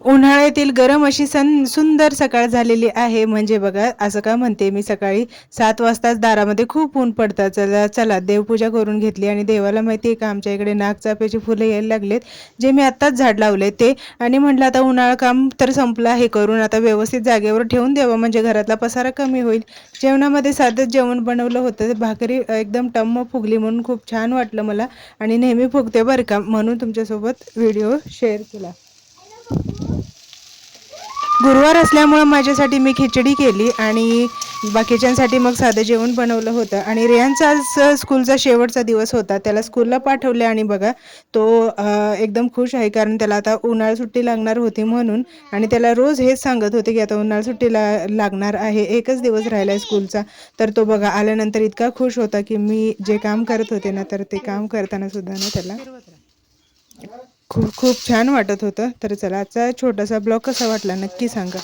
उन्हाळ्यातील गरम अशी सुंदर सकाळ झालेली आहे. म्हणजे बघा, असं का म्हणते मी, सकाळी 7 वाजताच दारामध्ये खूप ऊन पडतं. चला चला देवपूजा करून घेतली आणि देवाला माहिती आहे का, आमच्या इकडे नागचाफ्याची फुलं यायला लागलेत, जे मी आत्ताच झाड लावले ते. आणि म्हटलं आता उन्हाळा काम तर संपलं आहे करून, आता व्यवस्थित जागेवर ठेवून द्यावं म्हणजे घरातला पसारा कमी होईल. जेवणामध्ये साधंच जेवण बनवलं होतं. भाकरी एकदम टम्म फुगली म्हणून खूप छान वाटलं मला, आणि नेहमी फुगते बरं का, म्हणून तुमच्यासोबत व्हिडिओ शेअर केला. गुरुवार असल्यामुळं माझ्यासाठी मी खिचडी केली आणि बाकीच्यांसाठी मग साधं जेवण बनवलं होतं. आणि रियांचा आज स्कूलचा शेवटचा दिवस होता. त्याला स्कूलला पाठवले आणि बघा, तो एकदम खुश आहे, कारण त्याला आता उन्हाळी सुट्टी लागणार होती म्हणून. आणि त्याला रोज हेच सांगत होते की आता उन्हाळी सुट्टी लागणार आहे, एकच दिवस राहिला आहे स्कूलचा. तर तो बघा आल्यानंतर इतका खुश होता की मी जे काम करत होते ना, तर ते काम करताना सुद्धा ना त्याला खूप खूप छान वाटत होतं. तर चला, आजचा छोटासा ब्लॉग कसा वाटला नक्की सांगा.